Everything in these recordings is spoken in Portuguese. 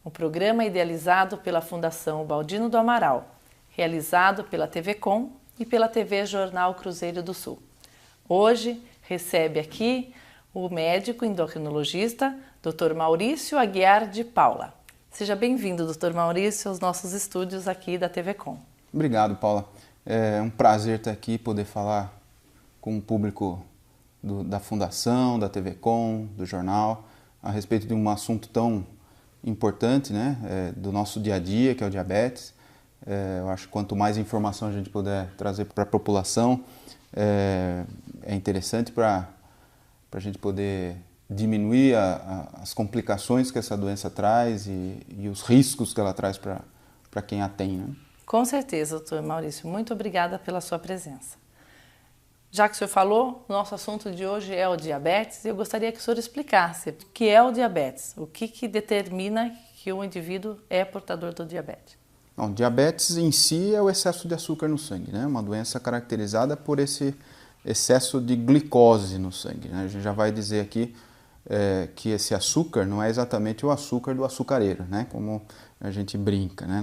um programa idealizado pela Fundação Baldino do Amaral, realizado pela TV Com e pela TV Jornal Cruzeiro do Sul. Hoje recebe aqui o médico endocrinologista Dr. Maurício Aguiar de Paula. Seja bem-vindo, Dr. Maurício, aos nossos estúdios aqui da TV Com. Obrigado, Paula. É um prazer estar aqui, poder falar com o público da Fundação, da TV Com, do jornal, a respeito de um assunto tão importante, né, do nosso dia a dia, que é o diabetes. Eu acho que quanto mais informação a gente puder trazer para a população, é interessante para a gente poder diminuir as complicações que essa doença traz e os riscos que ela traz para quem a tem, né? Com certeza, doutor Maurício. Muito obrigada pela sua presença. Já que o senhor falou, o nosso assunto de hoje é o diabetes, e eu gostaria que o senhor explicasse o que é o diabetes, o que determina que o indivíduo é portador do diabetes. Bom, diabetes em si é o excesso de açúcar no sangue, né? Uma doença caracterizada por esse excesso de glicose no sangue, né? A gente já vai dizer aqui que esse açúcar não é exatamente o açúcar do açucareiro, né? Como a gente brinca, né?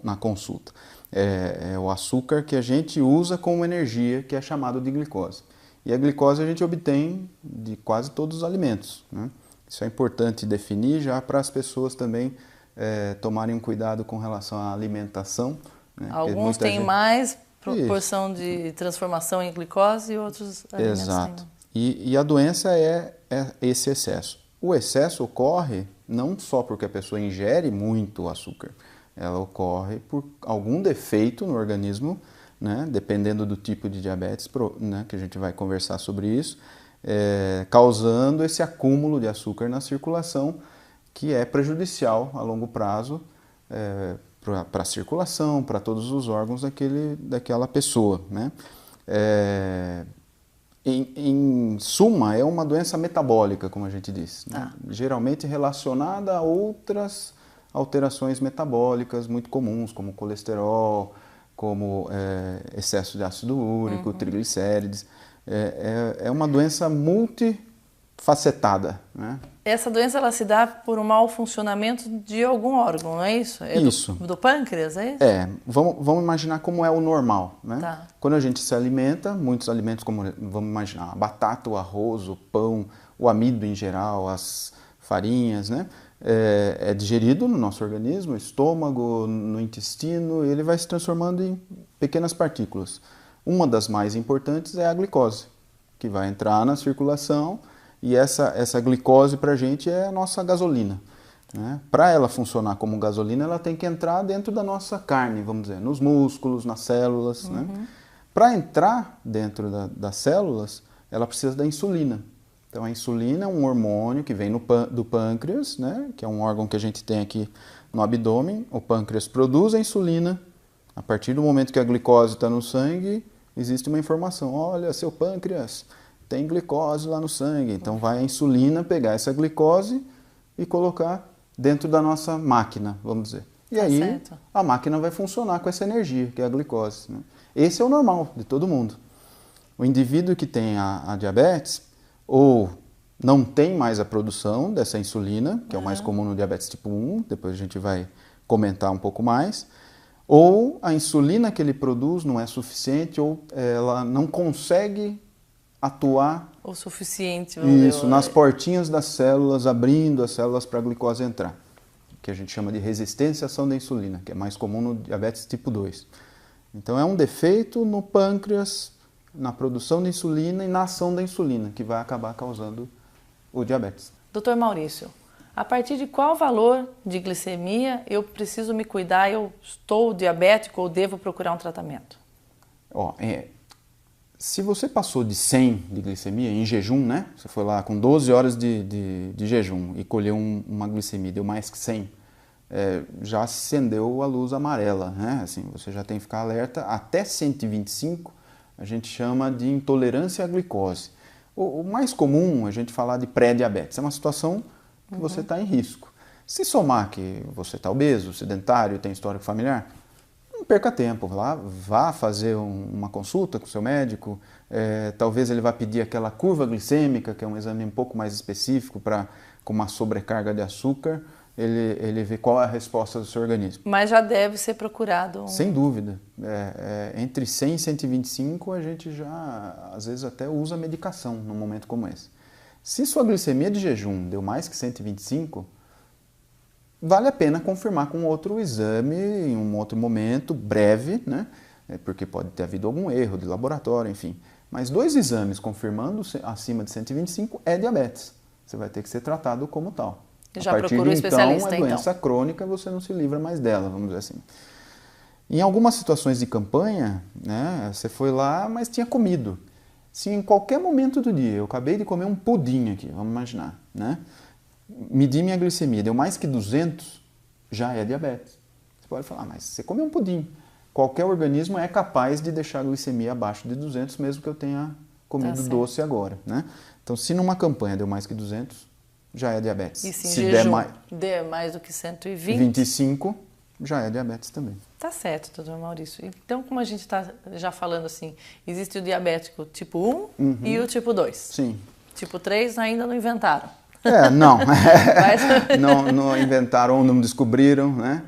na consulta. É o açúcar que a gente usa como energia, que é chamado de glicose. E a glicose a gente obtém de quase todos os alimentos, né? Isso é importante definir já para as pessoas também tomarem um cuidado com relação à alimentação, né? Alguns têm mais proporção de transformação em glicose e outros alimentos Exato. têm. E a doença é esse excesso. O excesso ocorre não só porque a pessoa ingere muito açúcar, ela ocorre por algum defeito no organismo, né, dependendo do tipo de diabetes, né, que a gente vai conversar sobre isso, causando esse acúmulo de açúcar na circulação, que é prejudicial a longo prazo para a circulação, para todos os órgãos daquela pessoa, né? Em suma, é uma doença metabólica, como a gente disse, né? Geralmente relacionada a outras alterações metabólicas muito comuns, como colesterol, como excesso de ácido úrico, triglicérides. É uma doença multifacetada, né? Essa doença ela se dá por um mau funcionamento de algum órgão, não é isso? Isso. Do pâncreas, é isso? Vamos imaginar como é o normal, né? Tá. Quando a gente se alimenta, muitos alimentos como, vamos imaginar, a batata, o arroz, o pão, o amido em geral, as farinhas, né? É digerido no nosso organismo, no estômago, no intestino, e ele vai se transformando em pequenas partículas. Uma das mais importantes é a glicose, que vai entrar na circulação, e essa glicose para a gente é a nossa gasolina, né? Para ela funcionar como gasolina, ela tem que entrar dentro da nossa carne, vamos dizer, nos músculos, nas células, né? Para entrar dentro das células, ela precisa da insulina. Então a insulina é um hormônio que vem do pâncreas, né? Que é um órgão que a gente tem aqui no abdômen. O pâncreas produz a insulina. A partir do momento que a glicose está no sangue, existe uma informação: olha, seu pâncreas tem glicose lá no sangue. Então vai a insulina pegar essa glicose e colocar dentro da nossa máquina, vamos dizer. E aí certo. A máquina vai funcionar com essa energia, que é a glicose, né? Esse é o normal de todo mundo. O indivíduo que tem a diabetes, ou não tem mais a produção dessa insulina, que é o mais comum no diabetes tipo 1, depois a gente vai comentar um pouco mais, ou a insulina que ele produz não é suficiente, ou ela não consegue atuar o suficiente, vamos dizer, nas portinhas das células, abrindo as células para a glicose entrar, que a gente chama de resistência à ação da insulina, que é mais comum no diabetes tipo 2. Então é um defeito no pâncreas, na produção de insulina e na ação da insulina, que vai acabar causando o diabetes. Doutor Maurício, a partir de qual valor de glicemia eu preciso me cuidar, eu estou diabético ou devo procurar um tratamento? Se você passou de 100 de glicemia em jejum, né? Você foi lá com 12 horas de jejum e colheu uma glicemia, deu mais que 100, já acendeu a luz amarela, né? Assim, você já tem que ficar alerta. Até 125 a gente chama de intolerância à glicose. O mais comum a gente falar de pré-diabetes, é uma situação que você está em risco. Se somar que você está obeso, sedentário, tem histórico familiar, não perca tempo, vá fazer uma consulta com o seu médico, talvez ele vá pedir aquela curva glicêmica, que é um exame um pouco mais específico com uma sobrecarga de açúcar, ele vê qual é a resposta do seu organismo. Mas já deve ser procurado. Sem dúvida. Entre 100 e 125 a gente já, às vezes, até usa medicação num momento como esse. Se sua glicemia de jejum deu mais que 125, vale a pena confirmar com outro exame em um outro momento, breve, né? Porque pode ter havido algum erro de laboratório, enfim. Mas 2 exames confirmando acima de 125 é diabetes. Você vai ter que ser tratado como tal. Já procura um especialista, então. É doença crônica, você não se livra mais dela, vamos dizer assim. Em algumas situações de campanha, né, você foi lá, mas tinha comido. Se em qualquer momento do dia eu acabei de comer um pudim aqui, vamos imaginar, né? Medi minha glicemia, deu mais que 200, já é diabetes. Você pode falar, mas você comeu um pudim. Qualquer organismo é capaz de deixar a glicemia abaixo de 200, mesmo que eu tenha comido doce agora, né? Então, se numa campanha deu mais que 200, já é diabetes. E se jejum der mais do que 120? 25, já é diabetes também. Tá certo, doutor Maurício. Então, como a gente está já falando assim, existe o diabético tipo 1 e o tipo 2. Sim. Tipo 3 ainda não inventaram. Não. Mas... não inventaram ou não descobriram, né?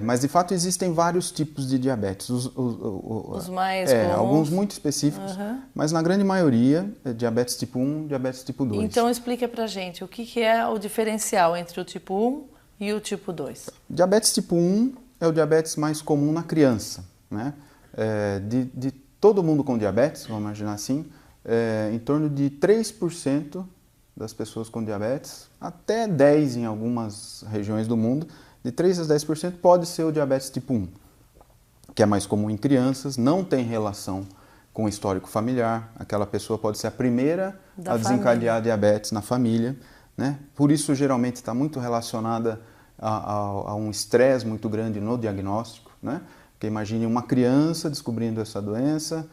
Mas, de fato, existem vários tipos de diabetes. Os mais comuns. Alguns muito específicos, mas na grande maioria é diabetes tipo 1, diabetes tipo 2. Então, explica pra gente o que é o diferencial entre o tipo 1 e o tipo 2. Diabetes tipo 1 é o diabetes mais comum na criança, né? De todo mundo com diabetes, vamos imaginar assim, em torno de 3% das pessoas com diabetes, até 10% em algumas regiões do mundo, de 3 a 10% pode ser o diabetes tipo 1, que é mais comum em crianças, não tem relação com o histórico familiar, aquela pessoa pode ser a primeira a desencadear diabetes na família, né? Por isso geralmente está muito relacionada a um estresse muito grande no diagnóstico, né? Porque imagine uma criança descobrindo essa doença,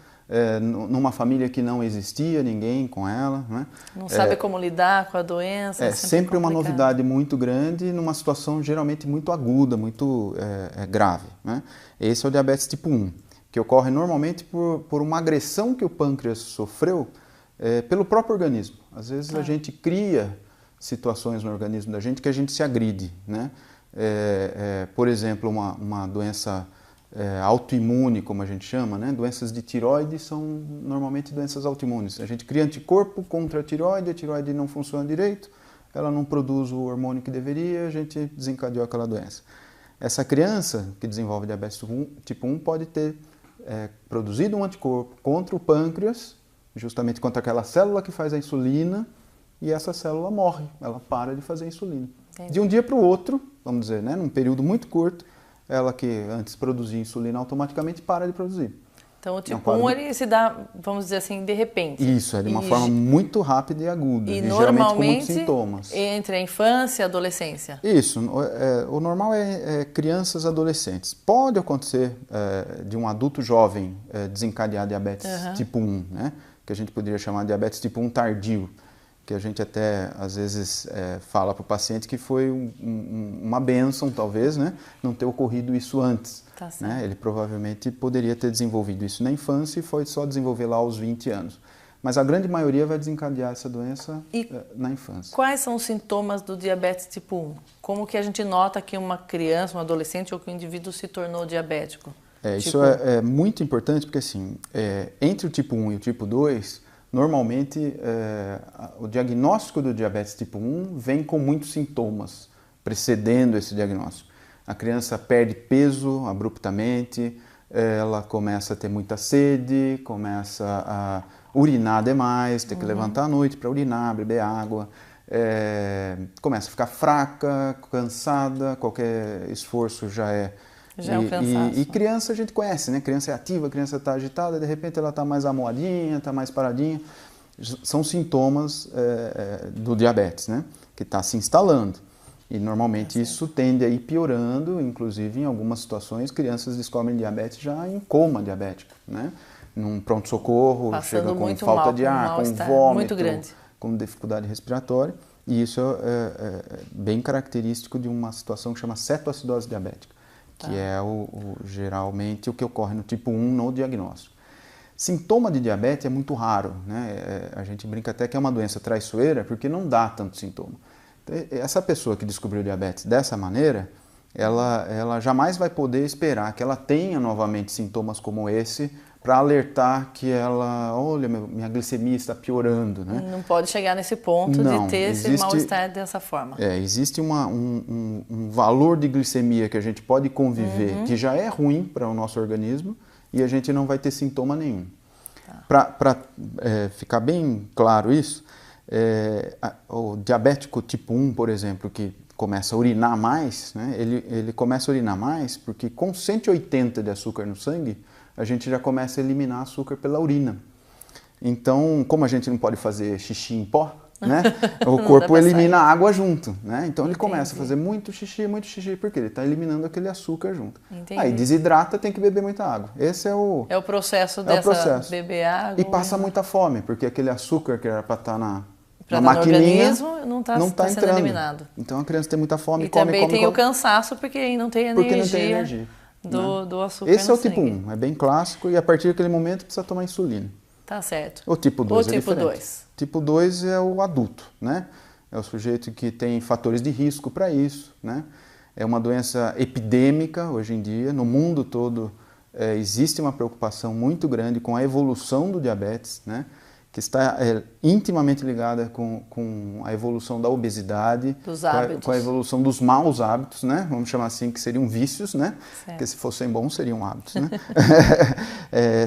numa família que não existia ninguém com ela, né? Não sabe como lidar com a doença. É sempre uma novidade muito grande numa situação geralmente muito aguda, muito grave, né? Esse é o diabetes tipo 1, que ocorre normalmente por uma agressão que o pâncreas sofreu pelo próprio organismo. Às vezes a gente cria situações no organismo da gente que a gente se agride, né? Por exemplo, uma doença autoimune, como a gente chama, né? Doenças de tireoide são normalmente doenças autoimunes. A gente cria anticorpo contra a tireoide não funciona direito, ela não produz o hormônio que deveria, a gente desencadeou aquela doença. Essa criança que desenvolve diabetes tipo 1 pode ter produzido um anticorpo contra o pâncreas, justamente contra aquela célula que faz a insulina, e essa célula morre, ela para de fazer insulina. Entendi. De um dia para o outro, vamos dizer, né? Num período muito curto, ela que antes produzia insulina automaticamente para de produzir. Então o tipo 1 ele se dá, vamos dizer assim, de repente. Isso, de uma forma muito rápida e aguda. E geralmente com muitos sintomas. Entre a infância e a adolescência. Isso, o normal é crianças e adolescentes. Pode acontecer de um adulto jovem desencadear diabetes tipo 1, né? Que a gente poderia chamar de diabetes tipo 1 tardio. Que a gente até, às vezes, fala para o paciente que foi uma bênção, talvez, né? Não ter ocorrido isso antes. Tá certo. Né? Ele provavelmente poderia ter desenvolvido isso na infância e foi só desenvolver lá aos 20 anos. Mas a grande maioria vai desencadear essa doença na infância. Quais são os sintomas do diabetes tipo 1? Como que a gente nota que uma criança, um adolescente ou que um indivíduo se tornou diabético? Isso é muito importante porque, assim, entre o tipo 1 e o tipo 2... Normalmente, o diagnóstico do diabetes tipo 1 vem com muitos sintomas precedendo esse diagnóstico. A criança perde peso abruptamente, ela começa a ter muita sede, começa a urinar demais, ter que levantar à noite para urinar, beber água, começa a ficar fraca, cansada, qualquer esforço já é um cansaço. E criança a gente conhece, né? Criança é ativa, criança está agitada, de repente ela está mais amoadinha, está mais paradinha. São sintomas do diabetes, né? Que está se instalando. E normalmente isso tende a ir piorando, inclusive em algumas situações crianças descobrem diabetes já em coma diabético, né? Num pronto-socorro, chega com falta de ar, com vômito, muito grande, com dificuldade respiratória. E isso é bem característico de uma situação que chama cetoacidose diabética. Que é geralmente o que ocorre no tipo 1 no diagnóstico. Sintoma de diabetes é muito raro, né? A gente brinca até que é uma doença traiçoeira porque não dá tanto sintoma. Essa pessoa que descobriu diabetes dessa maneira, ela jamais vai poder esperar que ela tenha novamente sintomas como esse para alertar que ela, olha, minha glicemia está piorando, né? Não pode chegar nesse ponto de ter esse mal-estar dessa forma. Existe um valor de glicemia que a gente pode conviver, que já é ruim para o nosso organismo, e a gente não vai ter sintoma nenhum. Para ficar bem claro isso, o diabético tipo 1, por exemplo, que começa a urinar mais, né? Ele começa a urinar mais porque com 180 de açúcar no sangue, a gente já começa a eliminar açúcar pela urina. Então, como a gente não pode fazer xixi em pó, né? O corpo elimina a água junto, né? Então ele começa a fazer muito xixi, porque ele está eliminando aquele açúcar junto. Entendi. Aí desidrata, tem que beber muita água. Esse é o processo beber água. E passa muita fome, porque aquele açúcar que era para estar na maquininha não está sendo entrando. Eliminado. Então a criança tem muita fome, e também tem o cansaço, porque não tem energia. Do açúcar. Esse é o tipo 1, é bem clássico, e a partir daquele momento precisa tomar insulina. Tá certo. O tipo 2 é tipo diferente. 2. Tipo 2 é o adulto, né? É o sujeito que tem fatores de risco para isso, né? É uma doença epidêmica hoje em dia, no mundo todo existe uma preocupação muito grande com a evolução do diabetes, né? Que está intimamente ligada com a evolução da obesidade, dos hábitos. Com a evolução dos maus hábitos, né? Vamos chamar assim, que seriam vícios, né? Porque se fossem bons, seriam hábitos, né?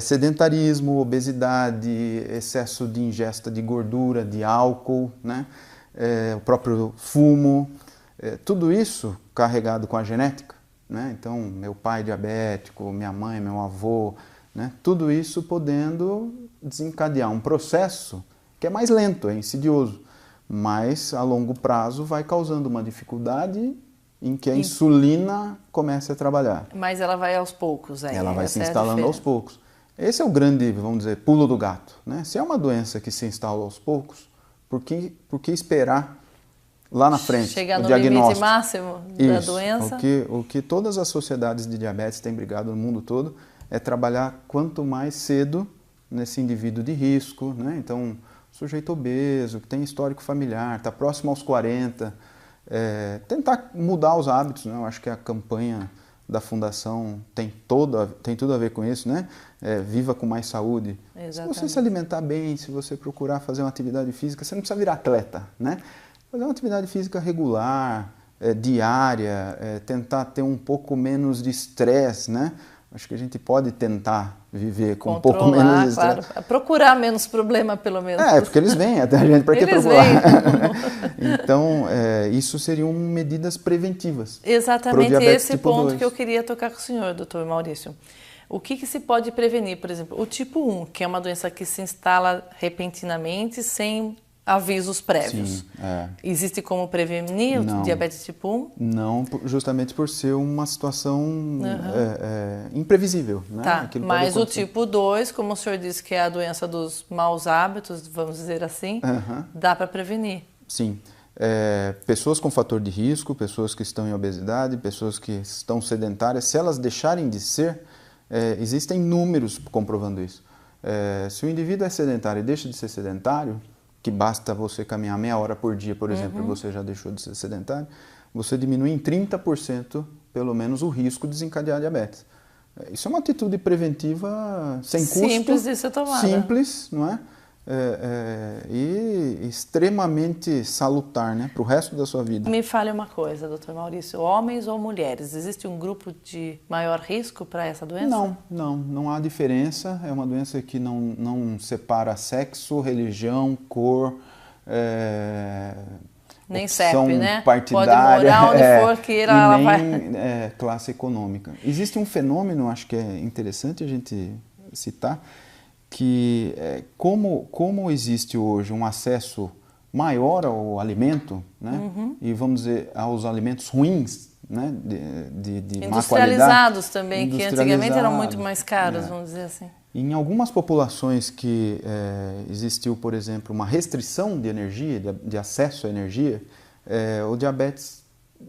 Sedentarismo, obesidade, excesso de ingesta de gordura, de álcool, né? O próprio fumo, tudo isso carregado com a genética, né? Então, meu pai diabético, minha mãe, meu avô, né? Tudo isso podendo desencadear um processo que é mais lento, é insidioso, mas a longo prazo vai causando uma dificuldade em que a insulina comece a trabalhar. Mas ela vai aos poucos. Ela vai se instalando aos poucos. Esse é o grande, vamos dizer, pulo do gato, né? Se é uma doença que se instala aos poucos, por que esperar lá na frente chegar o no diagnóstico? Limite máximo da doença? O que todas as sociedades de diabetes têm brigado no mundo todo é trabalhar quanto mais cedo nesse indivíduo de risco, né? Então, sujeito obeso, que tem histórico familiar, está próximo aos 40, tentar mudar os hábitos, né? Eu acho que a campanha da Fundação tem tudo a ver com isso, né? Viva com mais saúde. Exatamente. Se você se alimentar bem, se você procurar fazer uma atividade física, você não precisa virar atleta, né? Fazer uma atividade física regular, diária, tentar ter um pouco menos de estresse, né? Acho que a gente pode tentar viver com um pouco menos de estresse. Claro. Procurar menos problema, pelo menos. Porque eles vêm até a gente, para que procurar? Então, isso seriam medidas preventivas. Exatamente esse tipo ponto 2. que eu queria tocar com o senhor, doutor Maurício. O que se pode prevenir, por exemplo? O tipo 1, que é uma doença que se instala repentinamente, sem avisos prévios. Sim, Existe como prevenir o diabetes tipo 1? Não, justamente por ser uma situação imprevisível. Né? Tá, mas o tipo 2, como o senhor disse que é a doença dos maus hábitos, vamos dizer assim, dá para prevenir. Sim. Pessoas com fator de risco, pessoas que estão em obesidade, pessoas que estão sedentárias, se elas deixarem de ser, existem números comprovando isso. Se o indivíduo é sedentário e deixa de ser sedentário, que basta você caminhar meia hora por dia, por exemplo, e você já deixou de ser sedentário, você diminui em 30%, pelo menos, o risco de desencadear diabetes. Isso é uma atitude preventiva sem custo. Simples de ser tomada. Simples, não é? E extremamente salutar, né, para o resto da sua vida. Me fale uma coisa, doutor Maurício, homens ou mulheres, existe um grupo de maior risco para essa doença? Não há diferença, é uma doença que não separa sexo, religião, cor, nem CEP, né? Partidária, pode morar onde for que ela nem vai... classe econômica. Existe um fenômeno, acho que é interessante a gente citar, que como existe hoje um acesso maior ao alimento, né? E vamos dizer, aos alimentos ruins, né? de má qualidade. Industrializados também, que antigamente eram muito mais caros, vamos dizer assim. Em algumas populações que existiu, por exemplo, uma restrição de energia, de acesso à energia, o diabetes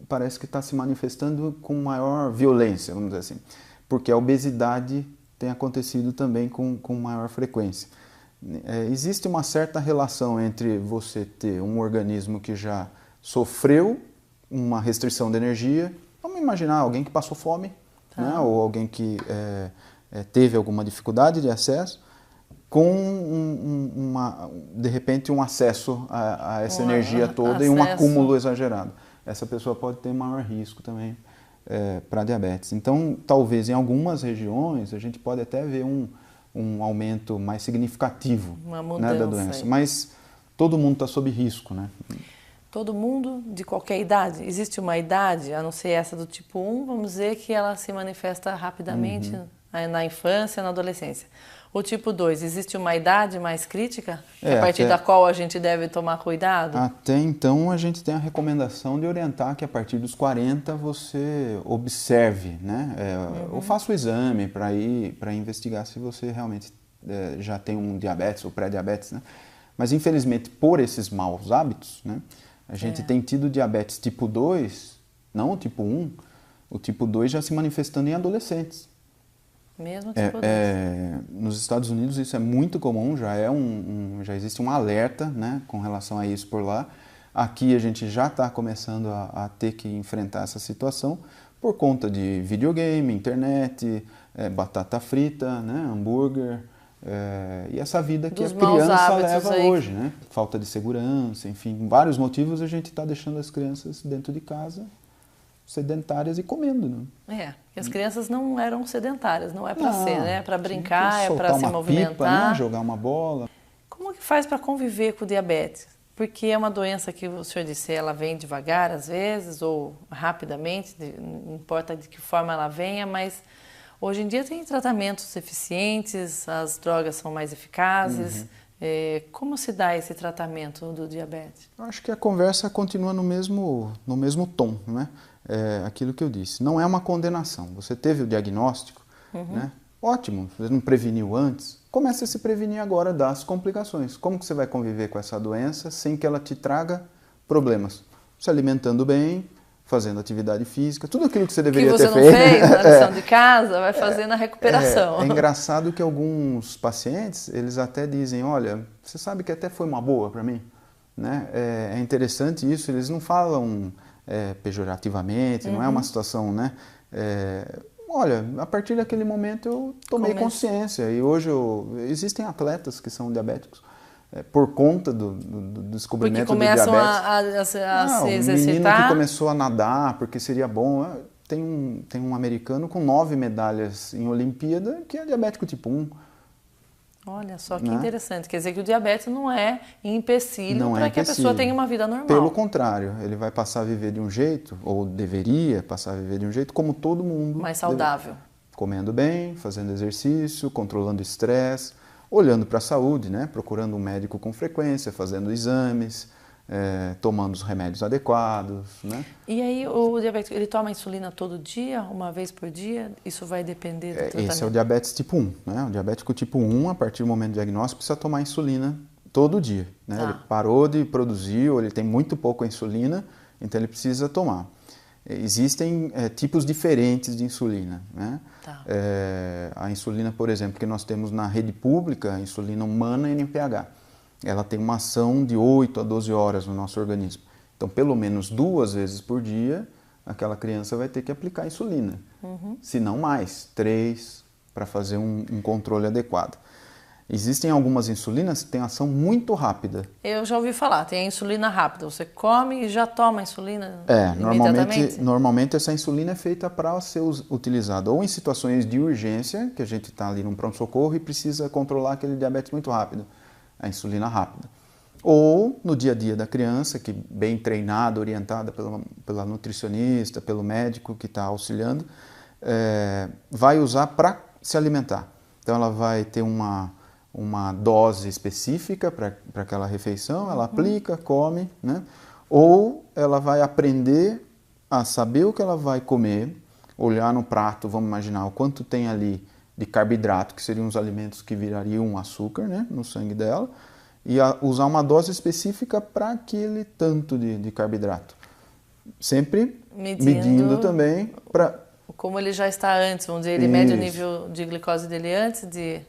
parece que está se manifestando com maior violência, vamos dizer assim, porque a obesidade tem acontecido também com maior frequência. Existe uma certa relação entre você ter um organismo que já sofreu uma restrição de energia. Vamos imaginar alguém que passou fome, né? Ou alguém que teve alguma dificuldade de acesso, com de repente um acesso a essa energia toda e um acúmulo exagerado. Essa pessoa pode ter maior risco também para diabetes. Então, talvez em algumas regiões a gente pode até ver um aumento mais significativo, né, da doença. Mas todo mundo está sob risco, né? Todo mundo de qualquer idade? Existe uma idade, a não ser essa do tipo 1, vamos dizer que ela se manifesta rapidamente na infância, na adolescência. O tipo 2, existe uma idade mais crítica, a partir da qual a gente deve tomar cuidado? Até então a gente tem a recomendação de orientar que a partir dos 40 você observe, né? Ou faça o exame para investigar se você realmente já tem um diabetes ou pré-diabetes, né? Mas infelizmente por esses maus hábitos, né? A gente tem tido diabetes tipo 2, não o tipo 1, o tipo 2 já se manifestando em adolescentes. Mesmo tipo 2. Nos Estados Unidos isso é muito comum, já existe um alerta, né, com relação a isso por lá. Aqui a gente já está começando a ter que enfrentar essa situação por conta de videogame, internet, batata frita, né, hambúrguer, e essa vida que a criança leva hoje, né? Falta de segurança, enfim, vários motivos a gente está deixando as crianças dentro de casa sedentárias e comendo, né? Porque as crianças não eram sedentárias, não é para ser, né? É para brincar, é para se movimentar. Pipa, né? Jogar uma bola. Como que faz para conviver com o diabetes? Porque é uma doença que o senhor disse, ela vem devagar às vezes, ou rapidamente, não importa de que forma ela venha, mas hoje em dia tem tratamentos eficientes, as drogas são mais eficazes. Como se dá esse tratamento do diabetes? Eu acho que a conversa continua no mesmo tom, né? Aquilo que eu disse, não é uma condenação. Você teve o diagnóstico, né? Ótimo, você não preveniu antes, comece a se prevenir agora das complicações. Como que você vai conviver com essa doença sem que ela te traga problemas? Se alimentando bem, fazendo atividade física, tudo aquilo que você deveria ter feito. Que você não fez na lição de casa, vai fazer na recuperação. É engraçado que alguns pacientes, eles até dizem, olha, você sabe que até foi uma boa para mim, né? É interessante isso, eles não falam pejorativamente, não é uma situação, né? Olha, a partir daquele momento eu tomei consciência e hoje existem atletas que são diabéticos por conta do descobrimento do diabetes. Porque começam a se exercitar. Um menino que começou a nadar porque seria bom. Tem um americano com 9 medalhas em Olimpíada que é diabético tipo 1. Olha só que interessante. Quer dizer que o diabetes não é empecilho para que a pessoa tenha uma vida normal. Pelo contrário, ele vai passar a viver de um jeito, ou deveria passar a viver de um jeito, como todo mundo. Mais saudável. Comendo bem, fazendo exercício, controlando o estresse, olhando para a saúde, né? Procurando um médico com frequência, fazendo exames, tomando os remédios adequados, né? E aí o diabético, ele toma insulina todo dia, uma vez por dia? Isso vai depender do tratamento? Esse é o diabetes tipo 1, né? O diabético tipo 1, a partir do momento do diagnóstico, precisa tomar insulina todo dia, né? Ele parou de produzir, ou ele tem muito pouco insulina, então ele precisa tomar. Existem tipos diferentes de insulina, né? A insulina, por exemplo, que nós temos na rede pública, a insulina humana NPH, ela tem uma ação de 8 a 12 horas no nosso organismo. Então, pelo menos 2 vezes por dia, aquela criança vai ter que aplicar insulina. Se não mais, 3, para fazer um controle adequado. Existem algumas insulinas que têm ação muito rápida. Eu já ouvi falar, tem a insulina rápida. Você come e já toma a insulina imediatamente? Normalmente essa insulina é feita para ser utilizada ou em situações de urgência, que a gente está ali num pronto-socorro e precisa controlar aquele diabetes muito rápido, a insulina rápida. Ou no dia a dia da criança, que bem treinada, orientada pela nutricionista, pelo médico que está auxiliando, vai usar para se alimentar. Então ela vai ter uma dose específica para aquela refeição, ela aplica, come, né? Ou ela vai aprender a saber o que ela vai comer, olhar no prato, vamos imaginar o quanto tem ali de carboidrato, que seriam os alimentos que virariam um açúcar, né, no sangue dela, e usar uma dose específica para aquele tanto de carboidrato. Sempre medindo também para... Como ele já está antes, vamos dizer, ele mede o nível de glicose dele antes de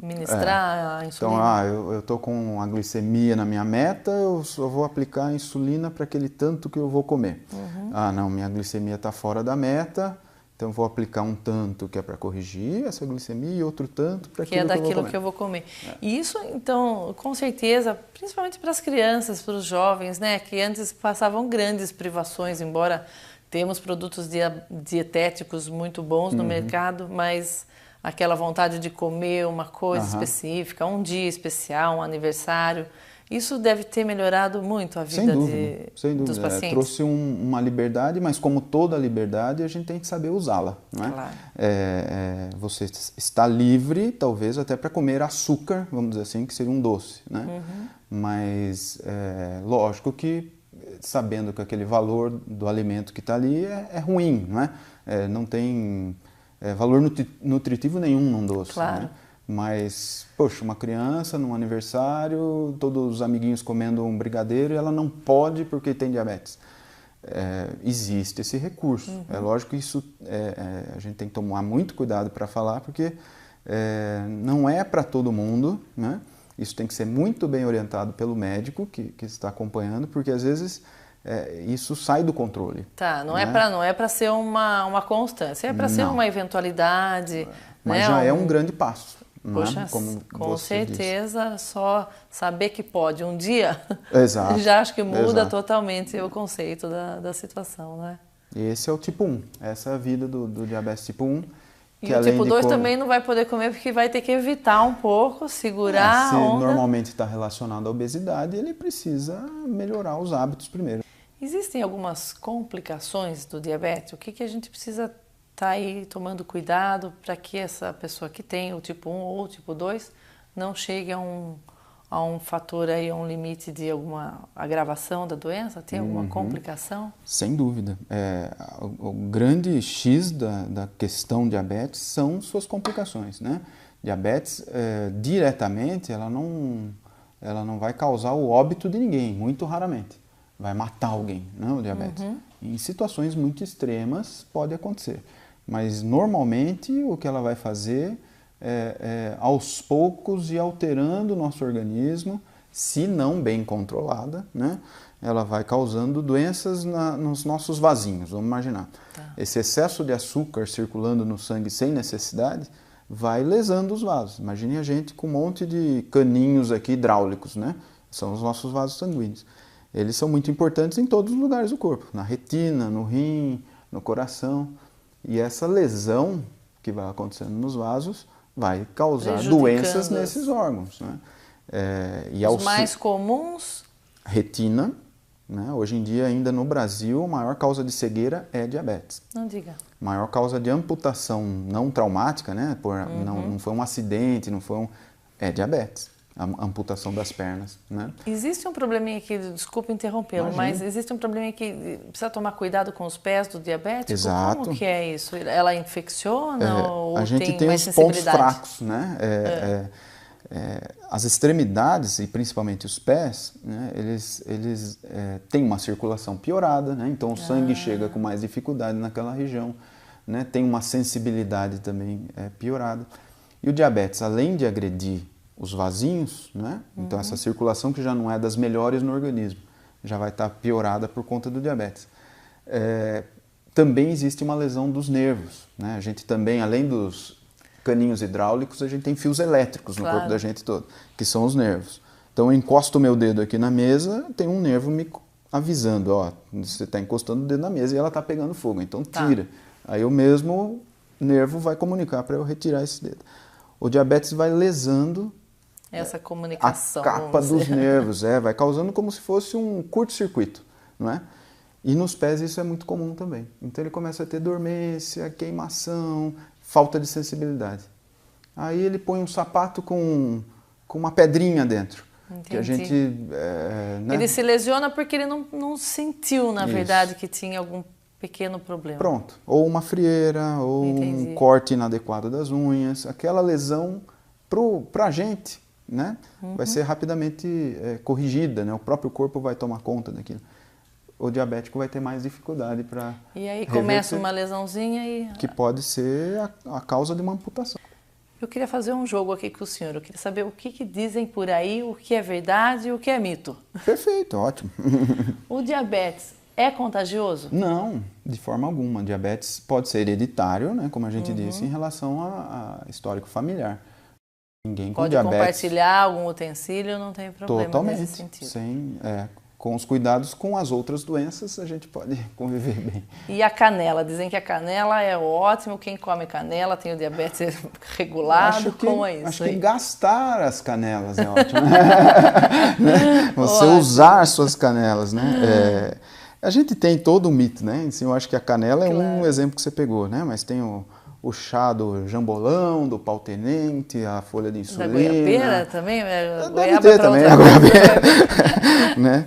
ministrar a insulina? Então, eu estou com a glicemia na minha meta, eu só vou aplicar a insulina para aquele tanto que eu vou comer. Não, minha glicemia está fora da meta, então vou aplicar um tanto que é para corrigir essa glicemia e outro tanto para aquilo que é daquilo que eu vou comer. E isso, então, com certeza, principalmente para as crianças, para os jovens, né, que antes passavam grandes privações, embora temos produtos dietéticos muito bons no mercado, mas aquela vontade de comer uma coisa específica, um dia especial, um aniversário, isso deve ter melhorado muito a vida sem dúvida. Dos pacientes? Trouxe uma liberdade, mas como toda liberdade, a gente tem que saber usá-la. Não é? Claro. Você está livre, talvez, até para comer açúcar, vamos dizer assim, que seria um doce. Né? Mas, lógico que, sabendo que aquele valor do alimento que está ali é ruim, não é? Não tem valor nutritivo nenhum num doce. Claro. Né? Mas, poxa, uma criança num aniversário, todos os amiguinhos comendo um brigadeiro e ela não pode porque tem diabetes. Existe esse recurso. É lógico que isso a gente tem que tomar muito cuidado para falar, porque não é para todo mundo, né? Isso tem que ser muito bem orientado pelo médico que está acompanhando, porque às vezes isso sai do controle. Tá, não né? é para ser uma constância, é para ser uma eventualidade. Mas né? já é um grande passo. Poxa, com certeza, disse. Só saber que pode um dia, Exato, já acho que muda totalmente o conceito da situação, né? Esse é o tipo 1, essa é a vida do diabetes tipo 1. E o tipo 2 também não vai poder comer porque vai ter que evitar um pouco, segurar se a onda. Normalmente está relacionado à obesidade, ele precisa melhorar os hábitos primeiro. Existem algumas complicações do diabetes? O que a gente precisa estar aí tomando cuidado para que essa pessoa que tem o tipo 1 ou o tipo 2 não chegue a um fator aí, a um limite de alguma agravação da doença? Tem alguma complicação? Sem dúvida. O grande X da questão diabetes são suas complicações, né? Diabetes, diretamente, ela não vai causar o óbito de ninguém, muito raramente. Vai matar alguém, não, o diabetes. Em situações muito extremas pode acontecer. Mas, normalmente, o que ela vai fazer aos poucos e alterando o nosso organismo, se não bem controlada, né? Ela vai causando doenças nos nossos vasinhos, vamos imaginar. Tá. Esse excesso de açúcar circulando no sangue sem necessidade vai lesando os vasos. Imagine a gente com um monte de caninhos aqui hidráulicos, né? São os nossos vasos sanguíneos. Eles são muito importantes em todos os lugares do corpo, na retina, no rim, no coração. E essa lesão que vai acontecendo nos vasos vai causar doenças nesses órgãos. Né? Os mais comuns? Retina. Né? Hoje em dia, ainda no Brasil, a maior causa de cegueira é diabetes. Não diga. A maior causa de amputação não traumática, né? Não foi um acidente, é diabetes. A amputação das pernas, né? Existe um probleminha aqui, desculpa interrompê-lo, mas existe um probleminha que precisa tomar cuidado com os pés do diabético? Exato. Como que é isso? Ela infecciona ou a gente tem mais os pontos sensibilidade? fracos, né? As extremidades e principalmente os pés, né? Eles têm uma circulação piorada, né? Então o sangue chega com mais dificuldade naquela região, né? Tem uma sensibilidade também piorada. E o diabetes, além de agredir os vasinhos, né? Então essa circulação que já não é das melhores no organismo, já vai estar piorada por conta do diabetes. Também existe uma lesão dos nervos, né? A gente também, além dos caninhos hidráulicos, a gente tem fios elétricos no corpo da gente todo, que são os nervos. Então eu encosto o meu dedo aqui na mesa, tem um nervo me avisando, ó, você está encostando o dedo na mesa e ela está pegando fogo, então tira. Aí o mesmo nervo vai comunicar para eu retirar esse dedo. O diabetes vai lesando essa comunicação, a capa dos nervos, vai causando como se fosse um curto-circuito, não é? E nos pés isso é muito comum também. Então ele começa a ter dormência, queimação, falta de sensibilidade. Aí ele põe um sapato com uma pedrinha dentro. Entendi. Que a gente... né? Ele se lesiona porque ele não sentiu, na verdade, que tinha algum pequeno problema. Pronto. Ou uma frieira, ou um corte inadequado das unhas. Aquela lesão, para a gente, né? Vai ser rapidamente corrigida, né? O próprio corpo vai tomar conta daquilo. O diabético vai ter mais dificuldade para E aí começa uma lesãozinha e... Que pode ser a causa de uma amputação. Eu queria fazer um jogo aqui com o senhor. Eu queria saber o que dizem por aí, o que é verdade e o que é mito. Perfeito, ótimo. O diabetes é contagioso? Não, de forma alguma. Diabetes pode ser hereditário, né, como a gente disse, em relação a histórico familiar. Ninguém com Pode diabetes... compartilhar algum utensílio, não tem problema Totalmente, nesse sentido. Com os cuidados com as outras doenças, a gente pode conviver bem. E a canela? Dizem que a canela é ótimo, quem come canela tem o diabetes regulado, como é isso? Acho que gastar as canelas é ótimo. Né? Você usar suas canelas, né? A gente tem todo um mito, né? Assim, eu acho que a canela é um exemplo que você pegou, né? Mas tem o chá do jambolão, do pau-tenente, a folha de insulina. Da goiabeira também? Deve ter também a goiabeira. Né?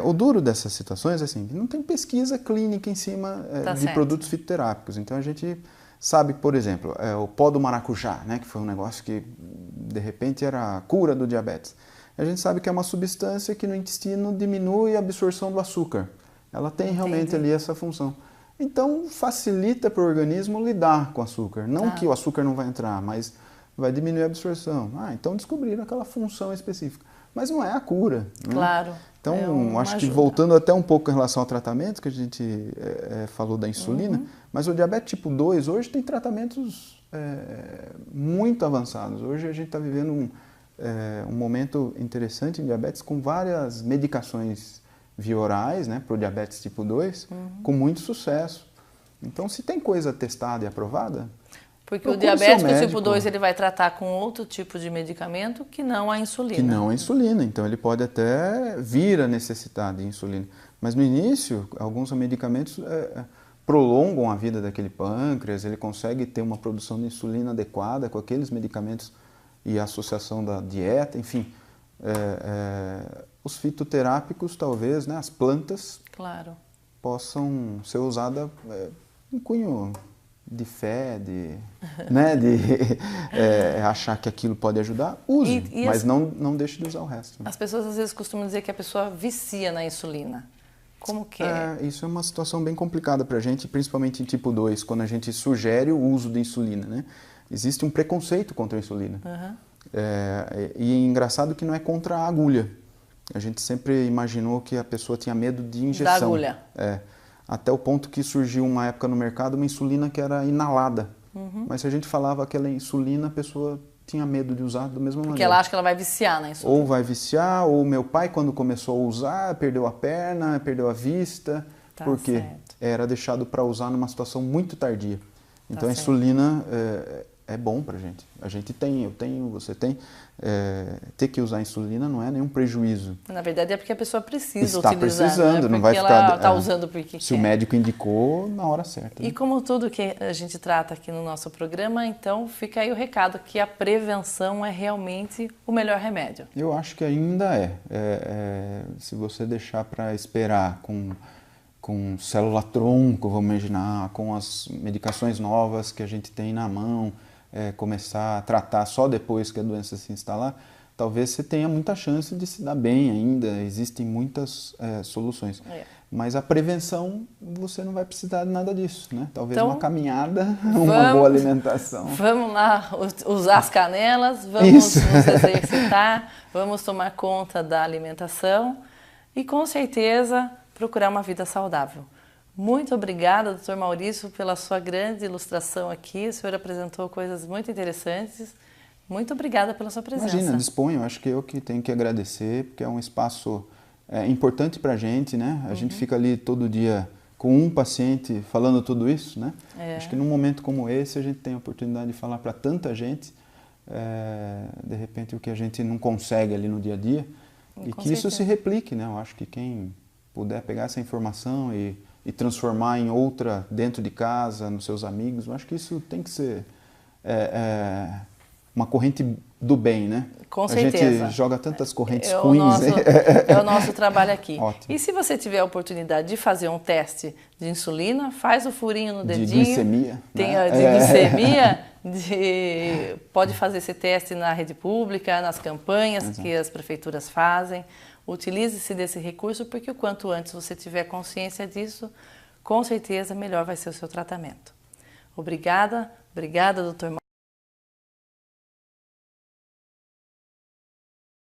O duro dessas situações é assim, não tem pesquisa clínica em cima de produtos fitoterápicos. Então a gente sabe, por exemplo, o pó do maracujá, né? Que foi um negócio que de repente era a cura do diabetes. A gente sabe que é uma substância que no intestino diminui a absorção do açúcar. Ela tem realmente ali essa função. Então, facilita para o organismo lidar com o açúcar. Não que o açúcar não vai entrar, mas vai diminuir a absorção. Então descobriram aquela função específica. Mas não é a cura. Né? Claro. Então, acho que voltando até um pouco em relação ao tratamento, que a gente falou da insulina, mas o diabetes tipo 2 hoje tem tratamentos muito avançados. Hoje a gente está vivendo um momento interessante em diabetes com várias medicações via orais, né, para o diabetes tipo 2, com muito sucesso. Então, se tem coisa testada e aprovada... Porque o diabético tipo 2 ele vai tratar com outro tipo de medicamento que não a insulina. Que não a insulina. Então, ele pode até vir a necessitar de insulina. Mas no início, alguns medicamentos prolongam a vida daquele pâncreas, ele consegue ter uma produção de insulina adequada com aqueles medicamentos e a associação da dieta, enfim... os fitoterápicos, talvez, né, as plantas, possam ser usadas em cunho de fé, né, de achar que aquilo pode ajudar. Use, mas não deixe de usar o resto. Né? As pessoas às vezes costumam dizer que a pessoa vicia na insulina. Como que é? Isso é uma situação bem complicada para a gente, principalmente em tipo 2, quando a gente sugere o uso de insulina. Né? Existe um preconceito contra a insulina. E é engraçado que não é contra a agulha. A gente sempre imaginou que a pessoa tinha medo de injeção. Da agulha. Até o ponto que surgiu uma época no mercado uma insulina que era inalada. Mas se a gente falava aquela insulina, a pessoa tinha medo de usar da mesma maneira. Porque ela acha que ela vai viciar na insulina. Ou vai viciar, ou meu pai, quando começou a usar, perdeu a perna, perdeu a vista, porque era deixado para usar numa situação muito tardia. Então a insulina é bom para a gente. A gente tem, eu tenho, você tem. Ter que usar insulina não é nenhum prejuízo. Na verdade é porque a pessoa precisa utilizar. Está precisando, não vai ficar... Ela está usando porque se o médico indicou, na hora certa. Né? E como tudo que a gente trata aqui no nosso programa, então fica aí o recado que a prevenção é realmente o melhor remédio. Eu acho que ainda se você deixar para esperar com célula-tronco, vamos imaginar, com as medicações novas que a gente tem na mão, começar a tratar só depois que a doença se instalar, talvez você tenha muita chance de se dar bem ainda, existem muitas soluções. Mas a prevenção, você não vai precisar de nada disso, né? Talvez uma caminhada, uma boa alimentação. Vamos lá usar as canelas, vamos nos exercitar, vamos tomar conta da alimentação e com certeza procurar uma vida saudável. Muito obrigada, Dr. Maurício, pela sua grande ilustração aqui. O senhor apresentou coisas muito interessantes. Muito obrigada pela sua presença. Imagina, disponho. Acho que eu que tenho que agradecer, porque é um espaço importante para a gente, né? A gente fica ali todo dia com um paciente falando tudo isso, né? Acho que num momento como esse a gente tem a oportunidade de falar para tanta gente, de repente o que a gente não consegue ali no dia a dia, e que isso se replique, né? Eu acho que quem puder pegar essa informação e transformar em outra dentro de casa, nos seus amigos, eu acho que isso tem que ser uma corrente do bem, né? Com certeza. A gente joga tantas correntes ruins. É o nosso trabalho aqui. Ótimo. E se você tiver a oportunidade de fazer um teste de insulina, faz o furinho no dedinho. De glicemia. Tem de glicemia. Pode fazer esse teste na rede pública, nas campanhas que as prefeituras fazem. Utilize-se desse recurso, porque o quanto antes você tiver consciência disso, com certeza melhor vai ser o seu tratamento. Obrigada, Dr.